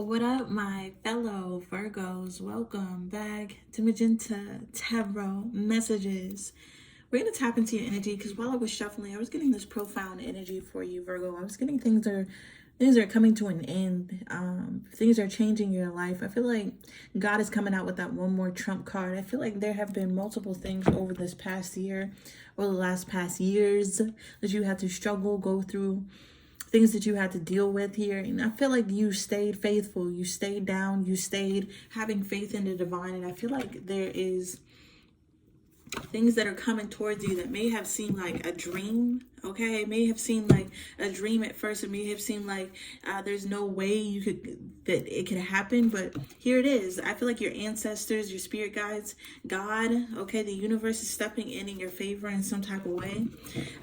What up, my fellow Virgos? Welcome back to MagentaTarotMessages. We're going to tap into your energy because while I was shuffling, I was getting this profound energy for you, Virgo. I was getting things are coming to an end. Things are changing your life. I feel like God is coming out with that one more trump card. I feel like there have been multiple things over this past year or the last past years that you had to struggle, go through, things that you had to deal with here. And I feel like you stayed faithful. You stayed down. You stayed having faith in the divine. And I feel like there is things that are coming towards you that may have seemed like a dream. Okay, it may have seemed like a dream at first. It may have seemed like there's no way that it could happen, but here it is. I feel like your ancestors, your spirit guides, God, okay, the universe is stepping in your favor in some type of way.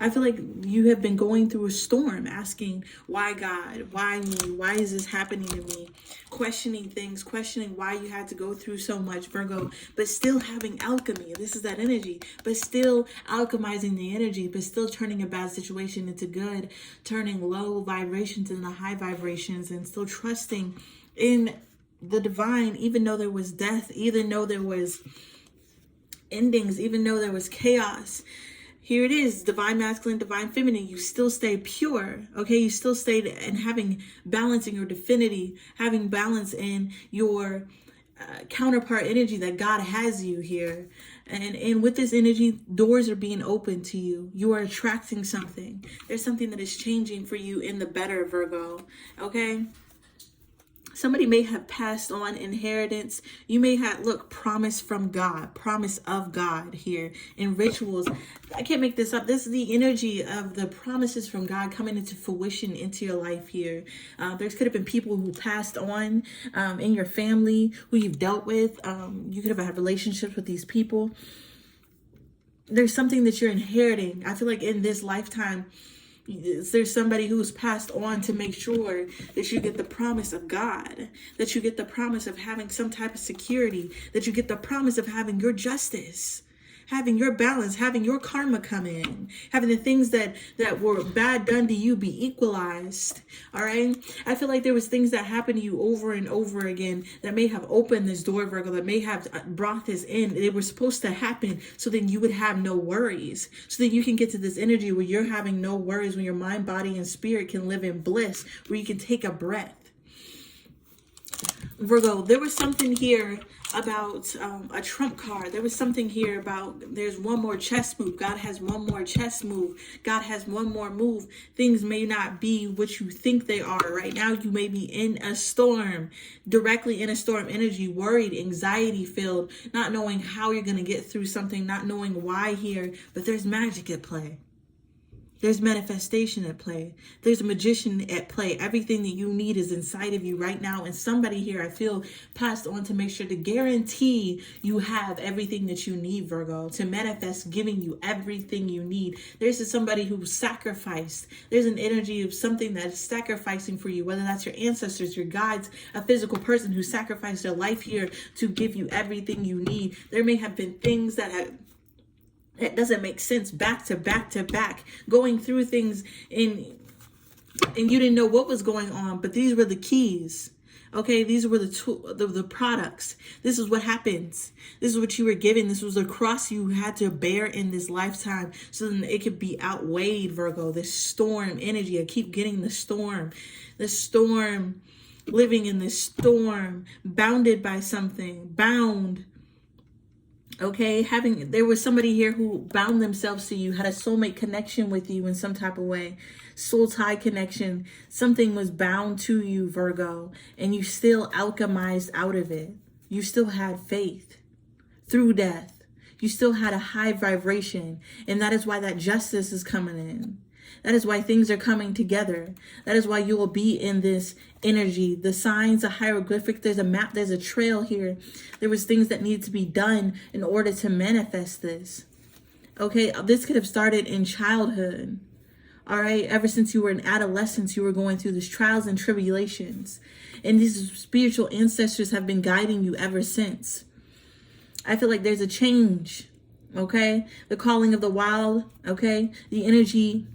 I feel like you have been going through a storm, asking, why God? Why me? Why is this happening to me? Questioning things, questioning why you had to go through so much, Virgo, but still having alchemy. This is that energy, but still alchemizing the energy, but still turning a bad situation into good, turning low vibrations into high vibrations, and still trusting in the divine, even though there was death, even though there was endings, even though there was chaos. Here it is, divine masculine, divine feminine. You still stay pure, okay? You still stayed in having balance in your divinity, having balance in your counterpart energy that God has you here. And with this energy, doors are being opened to you. You are attracting something. There's something that is changing for you in the better, Virgo, okay? Somebody may have passed on inheritance. You may have, promise from God, promise of God here in rituals. I can't make this up. This is the energy of the promises from God coming into fruition into your life here. There could have been people who passed on in your family, who you've dealt with. You could have had relationships with these people. There's something that you're inheriting. I feel like in this lifetime, there's somebody who's passed on to make sure that you get the promise of God, that you get the promise of having some type of security, that you get the promise of having your justice, having your balance, having your karma come in, having the things that were bad done to you be equalized. All right. I feel like there was things that happened to you over and over again that may have opened this door, Virgo, that may have brought this in. They were supposed to happen so then you would have no worries, so that you can get to this energy where you're having no worries, when your mind, body, and spirit can live in bliss, where you can take a breath. Virgo, there was something here about a trump card. There was something here about there's one more chess move. God has one more chess move. God has one more move. Things may not be what you think they are. Right now, you may be in a storm, directly in a storm energy, worried, anxiety filled, not knowing how you're going to get through something, not knowing why here, but there's magic at play. There's manifestation at play. There's a magician at play. Everything that you need is inside of you right now. And somebody here, I feel, passed on to make sure to guarantee you have everything that you need, Virgo, to manifest giving you everything you need. There's somebody who sacrificed. There's an energy of something that is sacrificing for you, whether that's your ancestors, your guides, a physical person who sacrificed their life here to give you everything you need. There may have been things that doesn't make sense, back to back to back, going through things and you didn't know what was going on, but these were the keys. Okay, these were the products. This is what happens. This is what you were given. This was the cross you had to bear in this lifetime, so then it could be outweighed, Virgo. This storm energy. I keep getting the storm, living in this storm, bounded by something, bound. Okay, there was somebody here who bound themselves to you, had a soulmate connection with you in some type of way, soul tie connection. Something was bound to you, Virgo, and you still alchemized out of it. You still had faith through death. You still had a high vibration, and that is why that justice is coming in. That is why things are coming together. That is why you will be in this energy. The signs, the hieroglyphic, there's a map, there's a trail here. There was things that need to be done in order to manifest this. Okay, this could have started in childhood. All right, ever since you were in adolescence, you were going through these trials and tribulations. And these spiritual ancestors have been guiding you ever since. I feel like there's a change. Okay, the calling of the wild. Okay, the energy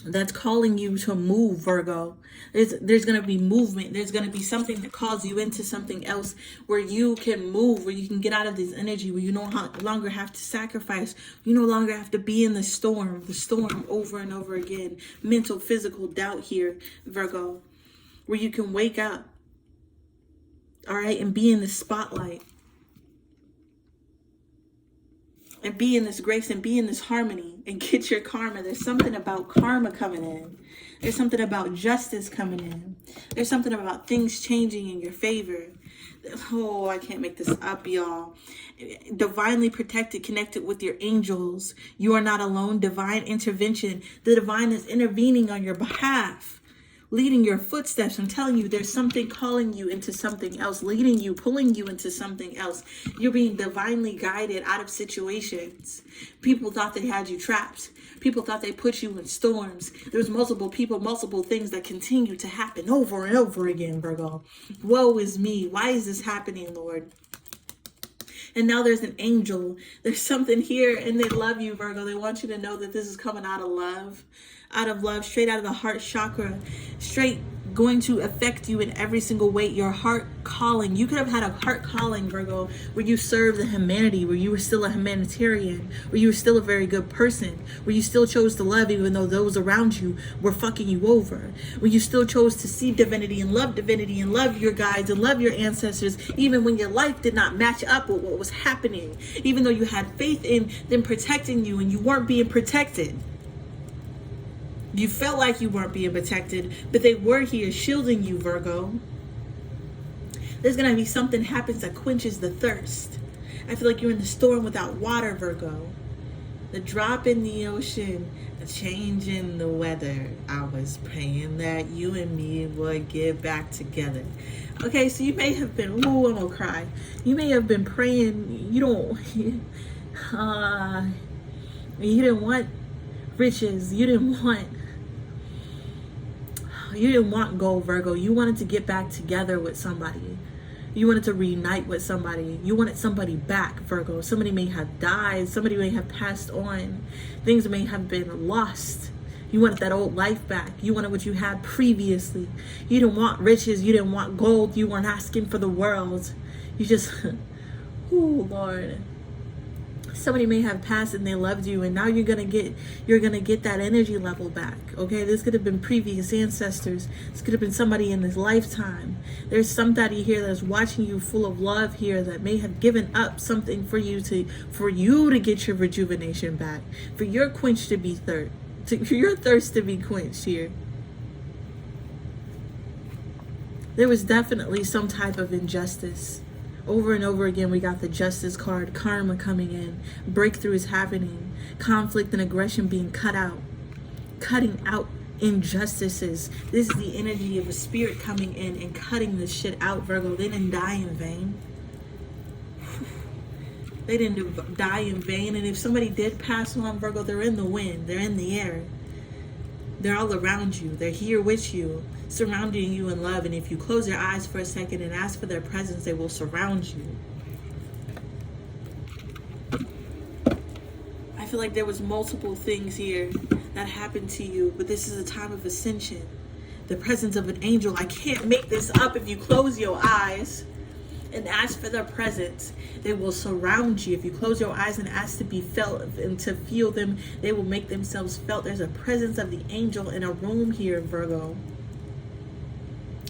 that's calling you to move, Virgo. There's going to be movement. There's going to be something that calls you into something else where you can move, where you can get out of this energy, where you no longer have to sacrifice. You no longer have to be in the storm over and over again. Mental, physical doubt here, Virgo, where you can wake up, all right, and be in the spotlight. And be in this grace and be in this harmony and get your karma. There's something about karma coming in. There's something about justice coming in. There's something about things changing in your favor. Oh, I can't make this up, y'all. Divinely protected, connected with your angels. You are not alone. Divine intervention. The divine is intervening on your behalf, leading your footsteps. I'm telling you, there's something calling you into something else, leading you, pulling you into something else. You're being divinely guided out of situations. People thought they had you trapped. People thought they put you in storms. There's multiple people, multiple things that continue to happen over and over again, Virgo. Woe is me. Why is this happening, Lord? And now there's an angel. There's something here, and they love you, Virgo. They want you to know that this is coming out of love, straight out of the heart chakra, straight going to affect you in every single way. Your heart calling. You could have had a heart calling, Virgo, where you served the humanity, where you were still a humanitarian, where you were still a very good person, where you still chose to love even though those around you were fucking you over, where you still chose to see divinity and love your guides and love your ancestors, even when your life did not match up with what was happening, even though you had faith in them protecting you and you weren't being protected. You felt like you weren't being protected, but they were here shielding you, Virgo. There's going to be something happens that quenches the thirst. I feel like you're in the storm without water, Virgo. The drop in the ocean, the change in the weather. I was praying that you and me would get back together. Okay, so you may have been, ooh, I'm going to cry. You may have been praying, you didn't want riches. You didn't want gold, Virgo. You wanted to get back together with somebody. You wanted to reunite with somebody. You wanted somebody back, Virgo. Somebody may have died. Somebody may have passed on. Things may have been lost. You wanted that old life back. You wanted what you had previously. You didn't want riches. You didn't want gold. You weren't asking for the world. You just, oh Lord. Somebody may have passed and they loved you, and now you're gonna get that energy level back. Okay, this could have been previous ancestors. This could have been somebody in this lifetime. There's somebody here that's watching you full of love here that may have given up something for you to get your rejuvenation back, for your quench to be for your thirst to be quenched here. There was definitely some type of injustice. Over and over again, we got the justice card, karma coming in, breakthroughs happening, conflict and aggression being cutting out injustices. This is the energy of a spirit coming in and cutting this shit out, Virgo. They didn't die in vain. They didn't die in vain. And if somebody did pass on, Virgo, they're in the wind. They're in the air. They're all around you. They're here with you, surrounding you in love. And if you close your eyes for a second and ask for their presence, they will surround you. I feel like there was multiple things here that happened to you, but this is a time of ascension. The presence of an angel. I can't make this up. If you close your eyes and ask for their presence, they will surround you. If you close your eyes and ask to be felt and to feel them, they will make themselves felt. There's a presence of the angel in a room here, Virgo.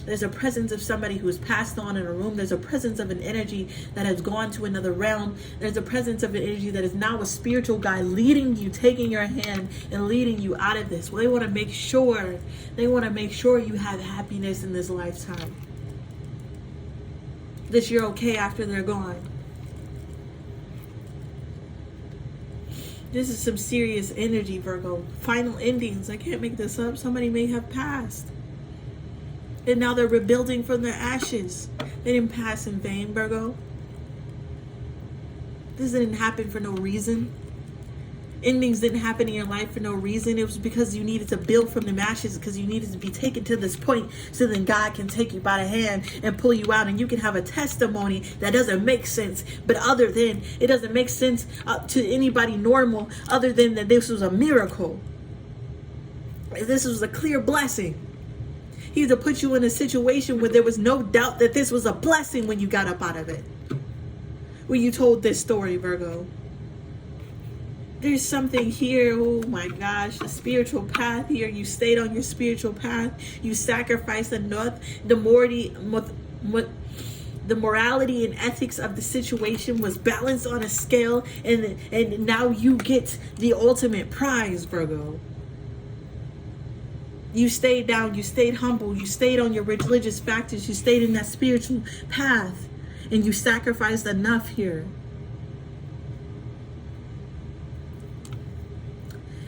There's a presence of somebody who has passed on in a room. There's a presence of an energy that has gone to another realm. There's a presence of an energy that is now a spiritual guide leading you, taking your hand and leading you out of this. Well, they want to make sure you have happiness in this lifetime. That you're okay after they're gone. This is some serious energy, Virgo. Final endings. I can't make this up. Somebody may have passed. And now they're rebuilding from their ashes. They didn't pass in vain, Virgo. This didn't happen for no reason. Endings didn't happen in your life for no reason. It was because you needed to build from the ashes, because you needed to be taken to this point so then God can take you by the hand and pull you out, and you can have a testimony that doesn't make sense, but it doesn't make sense to anybody normal other than that this was a miracle. This was a clear blessing. He either put you in a situation where there was no doubt that this was a blessing when you got up out of it. When you told this story, Virgo. There's something here, oh my gosh, the spiritual path here. You stayed on your spiritual path. You sacrificed enough. The morality and ethics of the situation was balanced on a scale, and now you get the ultimate prize, Virgo. You stayed down, you stayed humble, you stayed on your religious factors, you stayed in that spiritual path, and you sacrificed enough here.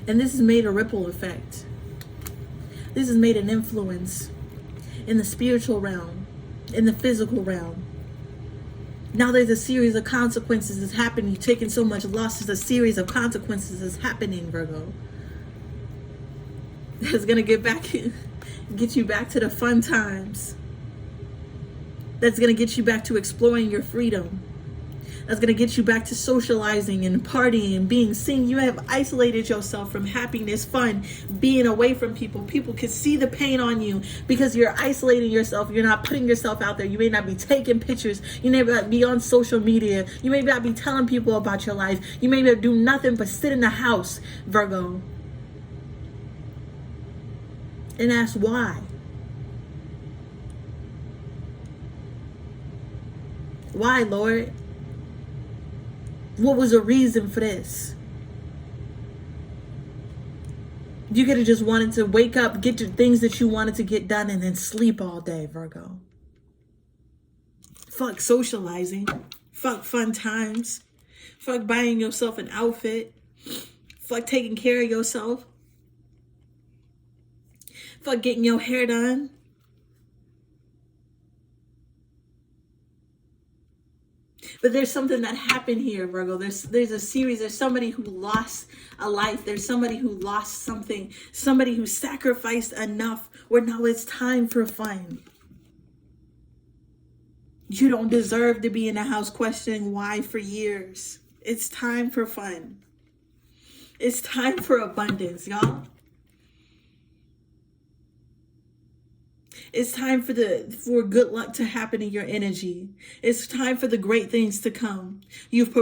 And this has made a ripple effect. This has made an influence in the spiritual realm, in the physical realm. Now there's a series of consequences that's happening. You're taking so much loss, there's a series of consequences that's happening, Virgo. That's going to get you back to the fun times. That's going to get you back to exploring your freedom. That's going to get you back to socializing and partying and being seen. You have isolated yourself from happiness, fun, being away from people. People can see the pain on you because you're isolating yourself. You're not putting yourself out there. You may not be taking pictures. You may not be on social media. You may not be telling people about your life. You may not do nothing but sit in the house, Virgo. And ask why. Why, Lord? What was the reason for this? You could have just wanted to wake up, get your things that you wanted to get done, and then sleep all day, Virgo. Fuck socializing. Fuck fun times. Fuck buying yourself an outfit. Fuck taking care of yourself. Fuck getting your hair done. But there's something that happened here, Virgo. There's a series. There's somebody who lost a life. There's somebody who lost something. Somebody who sacrificed enough where now it's time for fun. You don't deserve to be in the house questioning why for years. It's time for fun. It's time for abundance, y'all. It's time for good luck to happen in your energy. It's time for the great things to come. You've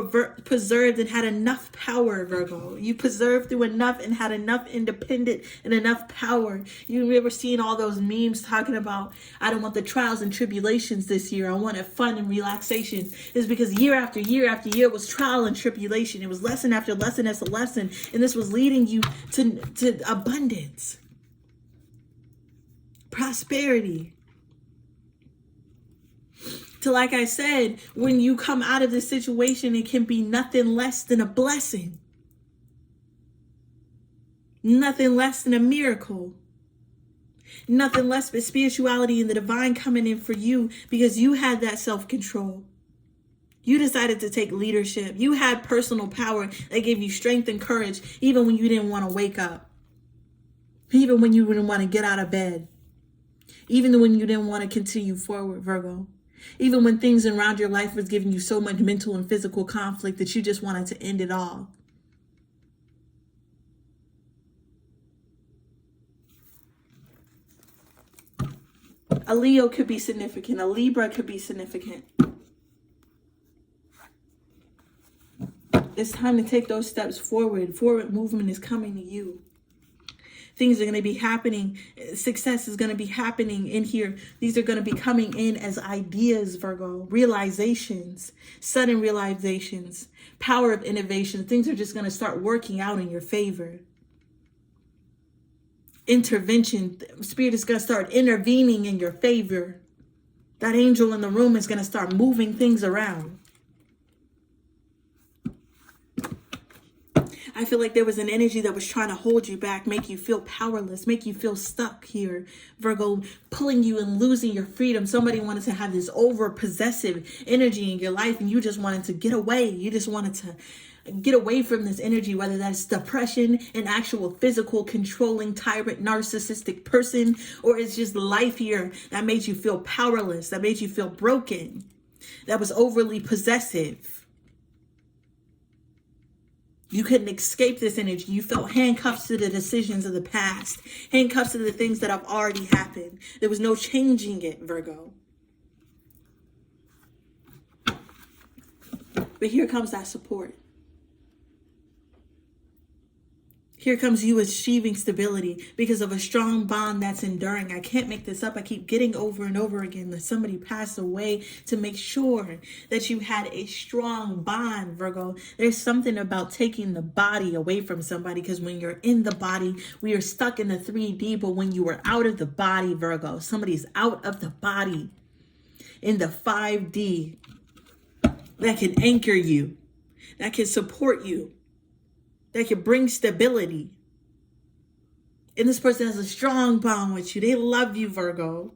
preserved and had enough power, Virgo. You preserved through enough and had enough independent and enough power. You've ever seen all those memes talking about, I don't want the trials and tribulations this year. I wanted fun and relaxation. It's because year after year after year was trial and tribulation. It was lesson after lesson after lesson. And this was leading you to abundance. Prosperity. So like I said, when you come out of this situation, it can be nothing less than a blessing. Nothing less than a miracle. Nothing less but spirituality and the divine coming in for you because you had that self-control. You decided to take leadership. You had personal power that gave you strength and courage even when you didn't want to wake up. Even when you didn't want to get out of bed. Even when you didn't want to continue forward, Virgo. Even when things around your life was giving you so much mental and physical conflict that you just wanted to end it all. A Leo could be significant. A Libra could be significant. It's time to take those steps forward. Forward movement is coming to you. Things are going to be happening. Success is going to be happening in here. These are going to be coming in as ideas, Virgo. Realizations. Sudden realizations. Power of innovation. Things are just going to start working out in your favor. Intervention. Spirit is going to start intervening in your favor. That angel in the room is going to start moving things around. I feel like there was an energy that was trying to hold you back, make you feel powerless, make you feel stuck here, Virgo, pulling you and losing your freedom. Somebody wanted to have this over possessive energy in your life and you just wanted to get away. You just wanted to get away from this energy, whether that's depression, an actual physical controlling tyrant narcissistic person, or it's just life here that made you feel powerless, that made you feel broken, that was overly possessive. You couldn't escape this energy. You felt handcuffs to the decisions of the past, handcuffs to the things that have already happened. There was no changing it, Virgo. But here comes that support. Here comes you achieving stability because of a strong bond that's enduring. I can't make this up. I keep getting over and over again that somebody passed away to make sure that you had a strong bond, Virgo. There's something about taking the body away from somebody, because when you're in the body, we are stuck in the 3D. But when you are out of the body, Virgo, somebody's out of the body in the 5D that can anchor you, that can support you, that can bring stability. And this person has a strong bond with you. They love you, Virgo.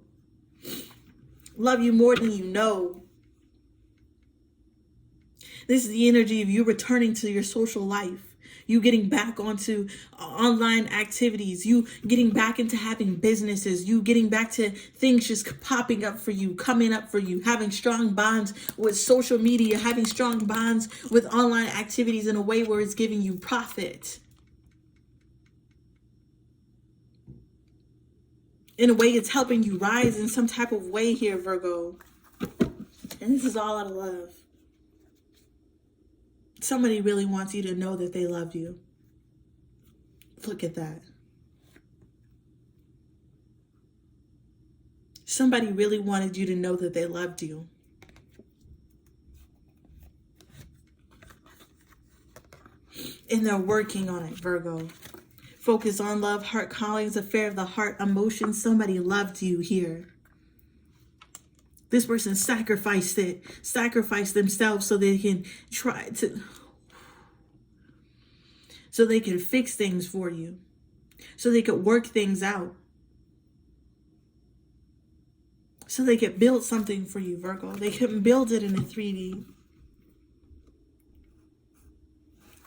Love you more than you know. This is the energy of you returning to your social life. You getting back onto online activities. You getting back into having businesses. You getting back to things just popping up for you, coming up for you. Having strong bonds with social media. Having strong bonds with online activities in a way where it's giving you profit. In a way it's helping you rise in some type of way here, Virgo. And this is all out of love. Somebody really wants you to know that they love you. Look at that. Somebody really wanted you to know that they loved you. And they're working on it, Virgo. Focus on love, heart callings, affair of the heart, emotions. Somebody loved you here. This person sacrificed themselves so they can so they can fix things for you, so they could work things out, so they could build something for you, Virgo. They couldn't build it in a 3D.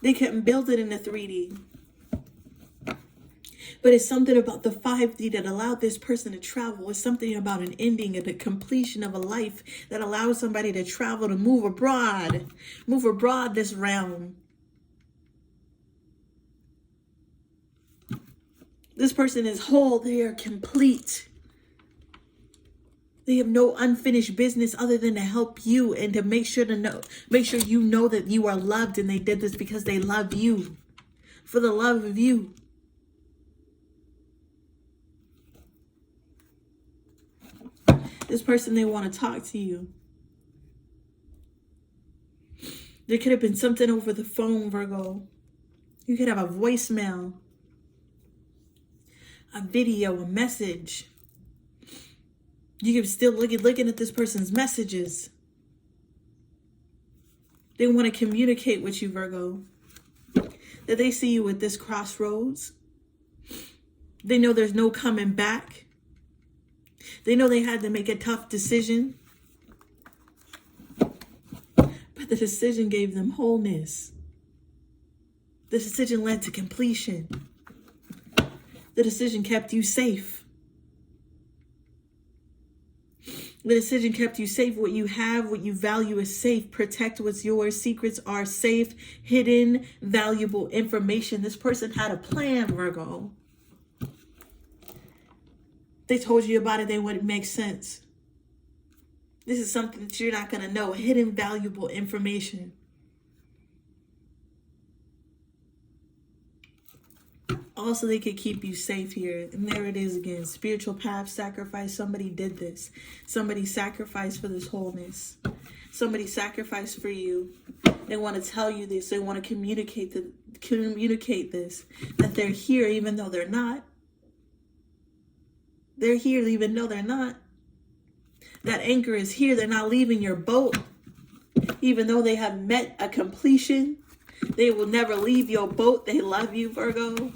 They couldn't build it in a 3D. But it's something about the 5D that allowed this person to travel. It's something about an ending and the completion of a life that allows somebody to travel, to move abroad this realm. This person is whole. They are complete. They have no unfinished business other than to help you and to make sure you know that you are loved, and they did this because they love you, for the love of you. This person, they want to talk to you. There could have been something over the phone, Virgo. You could have a voicemail, a video, a message. You could still looking at this person's messages. They want to communicate with you, Virgo. That they see you at this crossroads. They know there's no coming back. They know they had to make a tough decision. But the decision gave them wholeness. The decision led to completion. The decision kept you safe. The decision kept you safe. What you have, what you value is safe. Protect what's yours. Secrets are safe. Hidden, valuable information. This person had a plan, Virgo. They told you about it, they wouldn't make sense. This is something that you're not going to know. Hidden, valuable information. Also, they could keep you safe here. And there it is again. Spiritual path, sacrifice. Somebody did this. Somebody sacrificed for this wholeness. Somebody sacrificed for you. They want to tell you this. They want to communicate this. That they're here even though they're not. They're here even though they're not. That anchor is here. They're not leaving your boat. Even though they have met a completion, they will never leave your boat. They love you, Virgo.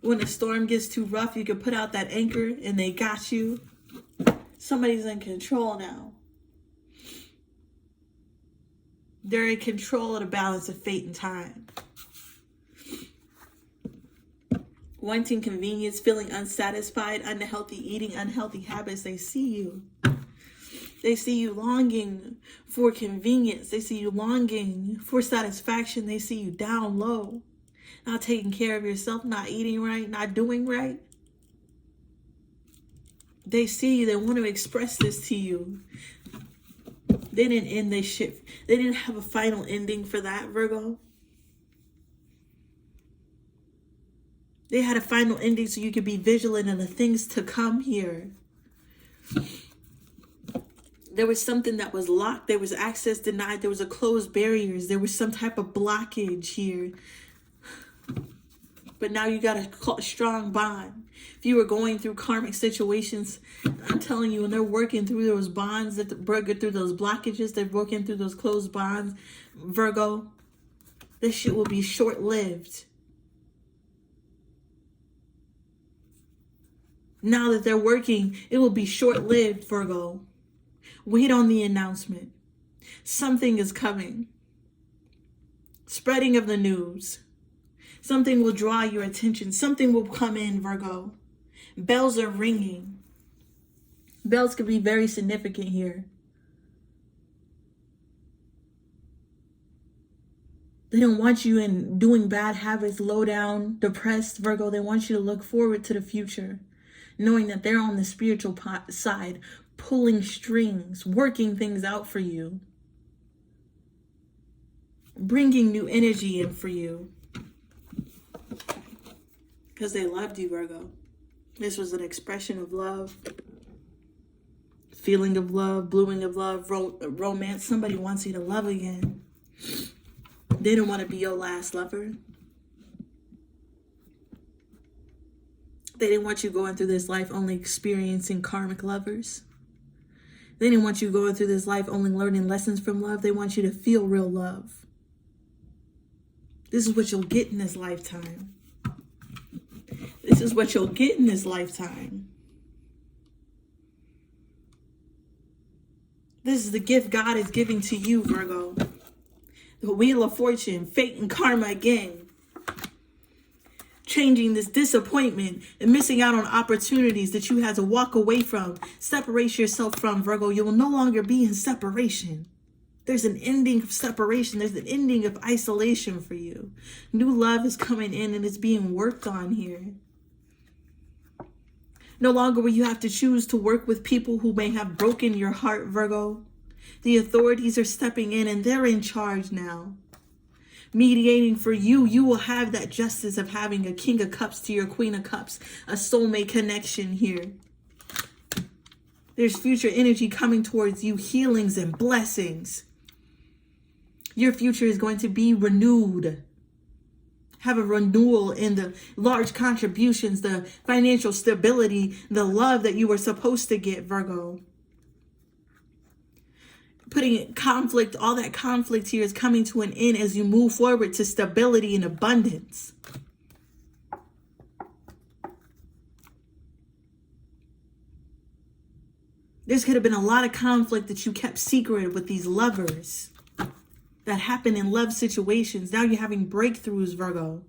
When the storm gets too rough, you can put out that anchor and they got you. Somebody's in control now. They're in control of the balance of fate and time. Wanting convenience, feeling unsatisfied, unhealthy eating, unhealthy habits. They see you. They see you longing for convenience. They see you longing for satisfaction. They see you down low, not taking care of yourself, not eating right, not doing right. They see you. They want to express this to you. They didn't end this shit. They didn't have a final ending for that, Virgo. They had a final ending so you could be vigilant of the things to come here. There was something that was locked. There was access denied. There was a closed barriers. There was some type of blockage here. But now you got a strong bond. If you were going through karmic situations, I'm telling you, when they're working through those bonds, that working through those blockages, they're working through those closed bonds, Virgo, this shit will be short-lived. Now that they're working, it will be short-lived, Virgo. Wait on the announcement. Something is coming. Spreading of the news. Something will draw your attention. Something will come in, Virgo. Bells are ringing. Bells could be very significant here. They don't want you in doing bad habits, low down, depressed, Virgo. They want you to look forward to the future, knowing that they're on the spiritual side, pulling strings, working things out for you, bringing new energy in for you. Because they loved you, Virgo. This was an expression of love, feeling of love, blooming of love, romance. Somebody wants you to love again. They don't want to be your last lover. They didn't want you going through this life only experiencing karmic lovers. They didn't want you going through this life only learning lessons from love. They want you to feel real love. This is what you'll get in this lifetime. This is what you'll get in this lifetime. This is the gift God is giving to you, Virgo. The Wheel of Fortune, fate and karma again. Changing this disappointment and missing out on opportunities that you had to walk away from, separate yourself from, Virgo. You will no longer be in separation. There's an ending of separation. There's an ending of isolation for you. New love is coming in and it's being worked on here. No longer will you have to choose to work with people who may have broken your heart, Virgo. The authorities are stepping in and they're in charge now. Mediating for you, you will have that justice of having a King of Cups to your Queen of Cups, a soulmate connection here. There's future energy coming towards you, healings and blessings. Your future is going to be renewed. Have a renewal in the large contributions, the financial stability, the love that you were supposed to get, Virgo. Putting conflict, all that conflict here is coming to an end as you move forward to stability and abundance. There's could have been a lot of conflict that you kept secret with these lovers that happen in love situations. Now you're having breakthroughs, Virgo.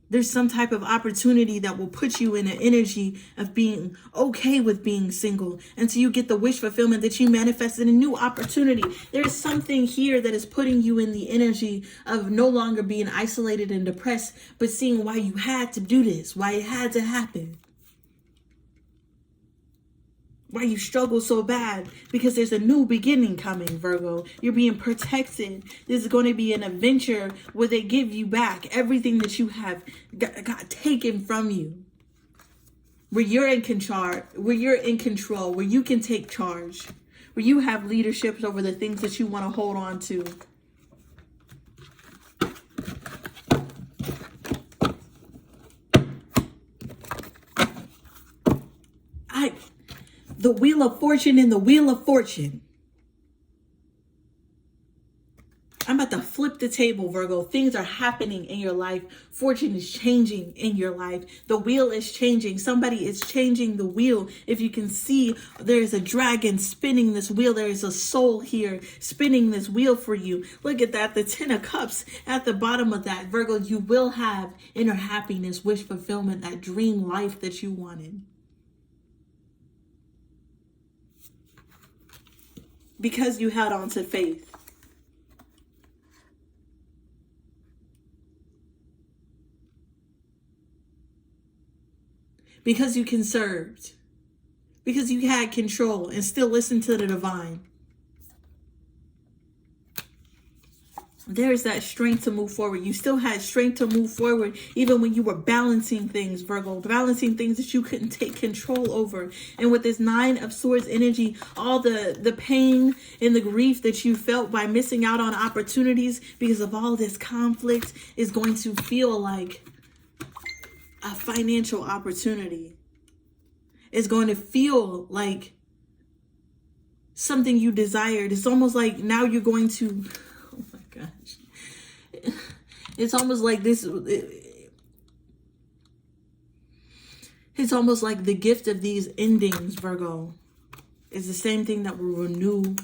There's some type of opportunity that will put you in an energy of being okay with being single until you get the wish fulfillment that you manifested a new opportunity. There's something here that is putting you in the energy of no longer being isolated and depressed, but seeing why you had to do this, why it had to happen. Why you struggle so bad, because there's a new beginning coming, Virgo. You're being protected. This is going to be an adventure where they give you back everything that you have got taken from you. Where you're in control, where you can take charge, where you have leadership over the things that you want to hold on to. The Wheel of Fortune and the Wheel of Fortune. I'm about to flip this. the table, Virgo. Things are happening in your life. Fortune is changing in your life. The wheel is changing. Somebody is changing the wheel. If you can see, there's a dragon spinning this wheel. There is a soul here spinning this wheel for you. Look at that. The 10 of Cups at the bottom of that, Virgo. You will have inner happiness, wish fulfillment, that dream life that you wanted. Because you held on to faith. Because you conserved. Because you had control and still listened to the divine. There's that strength to move forward. You still had strength to move forward even when you were balancing things, Virgo. Balancing things that you couldn't take control over. And with this 9 of Swords energy, all the pain and the grief that you felt by missing out on opportunities because of all this conflict is going to feel like a financial opportunity. It's going to feel like something you desired. It's almost like now you're going to... Oh my gosh. It's almost like this. It's almost like the gift of these endings, Virgo, is the same thing that will renew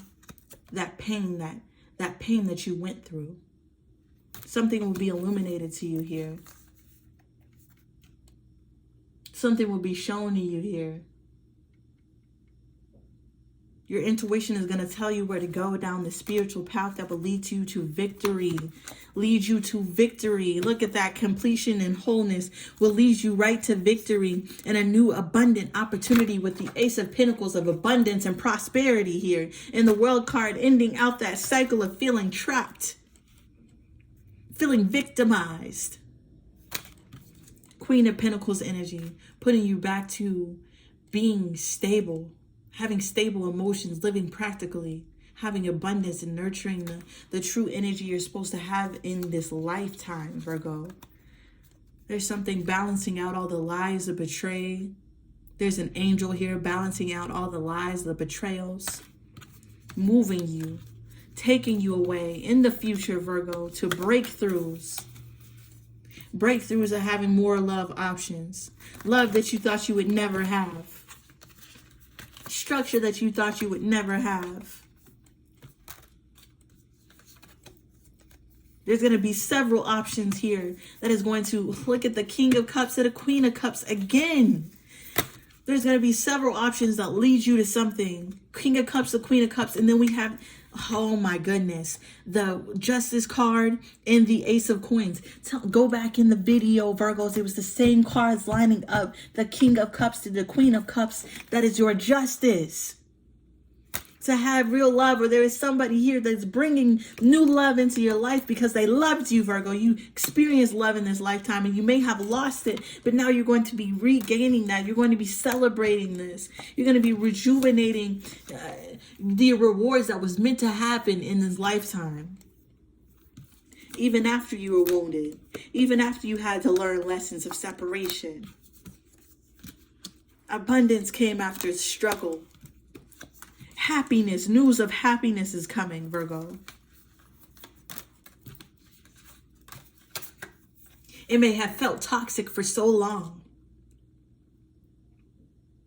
that pain, that pain that you went through. Something will be illuminated to you here. Something will be shown to you here. Your intuition is going to tell you where to go down the spiritual path that will lead you to victory. Lead you to victory. Look at that. Completion and wholeness will lead you right to victory and a new abundant opportunity with the Ace of Pentacles of abundance and prosperity here. And the World card ending out that cycle of feeling trapped. Feeling victimized. Queen of Pentacles energy. Putting you back to being stable. Having stable emotions, living practically, having abundance and nurturing the true energy you're supposed to have in this lifetime, Virgo. There's something balancing out all the lies, the betray. There's an angel here balancing out all the lies, the betrayals, moving you, taking you away in the future, Virgo, to breakthroughs. Breakthroughs of having more love options. Love that you thought you would never have. Structure that you thought you would never have. There's going to be several options here that is going to look at the King of Cups and the Queen of Cups again. There's going to be several options that lead you to something. King of Cups, the Queen of Cups, and then we have, oh my goodness, the Justice card and the Ace of Coins. Go back in the video, Virgos. It was the same cards lining up. The King of Cups to the Queen of Cups. That is your justice. To have real love, or there is somebody here that's bringing new love into your life because they loved you, Virgo. You experienced love in this lifetime and you may have lost it, but now you're going to be regaining that. You're going to be celebrating this. You're going to be rejuvenating the rewards that was meant to happen in this lifetime. Even after you were wounded, even after you had to learn lessons of separation. Abundance came after struggle. Happiness, news of happiness is coming, Virgo. It may have felt toxic for so long.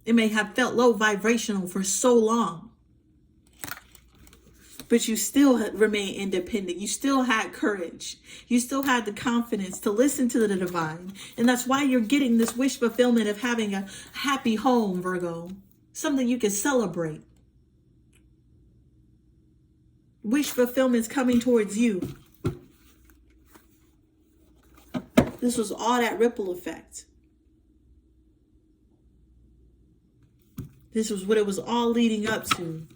It may have felt low vibrational for so long. But you still remain independent. You still had courage. You still had the confidence to listen to the divine. And that's why you're getting this wish fulfillment of having a happy home, Virgo. Something you can celebrate. Wish fulfillment's coming towards you. This was all that ripple effect. This was what it was all leading up to.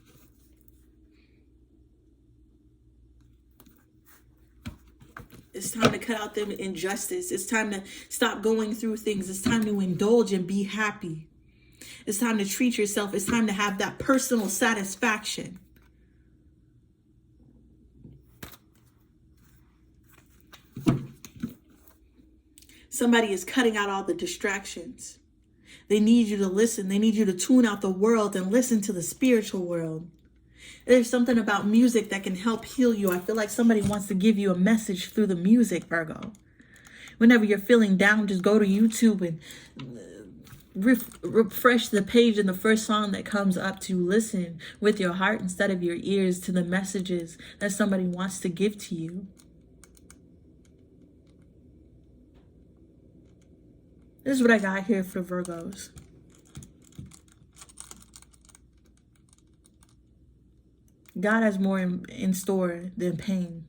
It's time to cut out them injustice. It's time to stop going through things. It's time to indulge and be happy. It's time to treat yourself. It's time to have that personal satisfaction. Somebody is cutting out all the distractions. They need you to listen. They need you to tune out the world and listen to the spiritual world. There's something about music that can help heal you. I feel like somebody wants to give you a message through the music, Virgo. Whenever you're feeling down, just go to YouTube and refresh the page and the first song that comes up to listen with your heart instead of your ears to the messages that somebody wants to give to you. This is what I got here for Virgos. God has more in store than pain.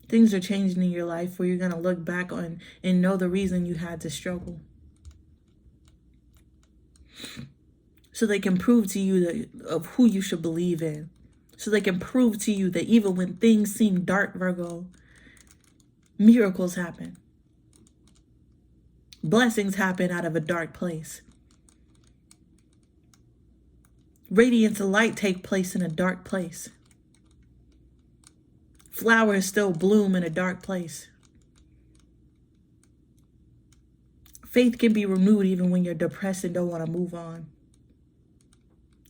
Things are changing in your life where you're going to look back on and know the reason you had to struggle. So they can prove to you of who you should believe in. So they can prove to you that even when things seem dark, Virgo, miracles happen. Blessings happen out of a dark place. Radiance and light take place in a dark place. Flowers still bloom in a dark place. Faith can be renewed even when you're depressed and don't want to move on.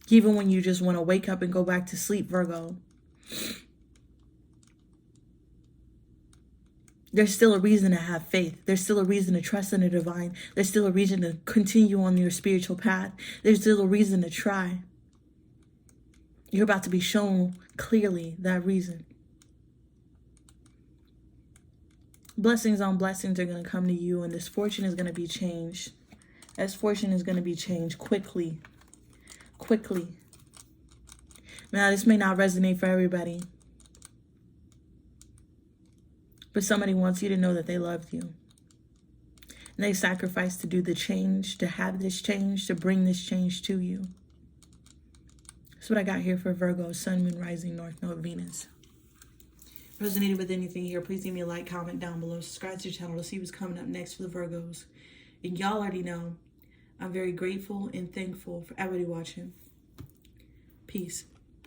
Even when you just want to wake up and go back to sleep, Virgo. There's still a reason to have faith. There's still a reason to trust in the divine. There's still a reason to continue on your spiritual path. There's still a reason to try. You're about to be shown clearly that reason. Blessings on blessings are going to come to you, and this fortune is going to be changed. This fortune is going to be changed quickly. Quickly. Now, this may not resonate for everybody, but somebody wants you to know that they love you. And they sacrificed to do the change, to have this change, to bring this change to you. That's what I got here for Virgo, Sun, Moon, Rising, North Node, Venus. Resonated with anything here, please leave me a like, comment down below, subscribe to the channel to see what's coming up next for the Virgos. And y'all already know, I'm very grateful and thankful for everybody watching. Peace.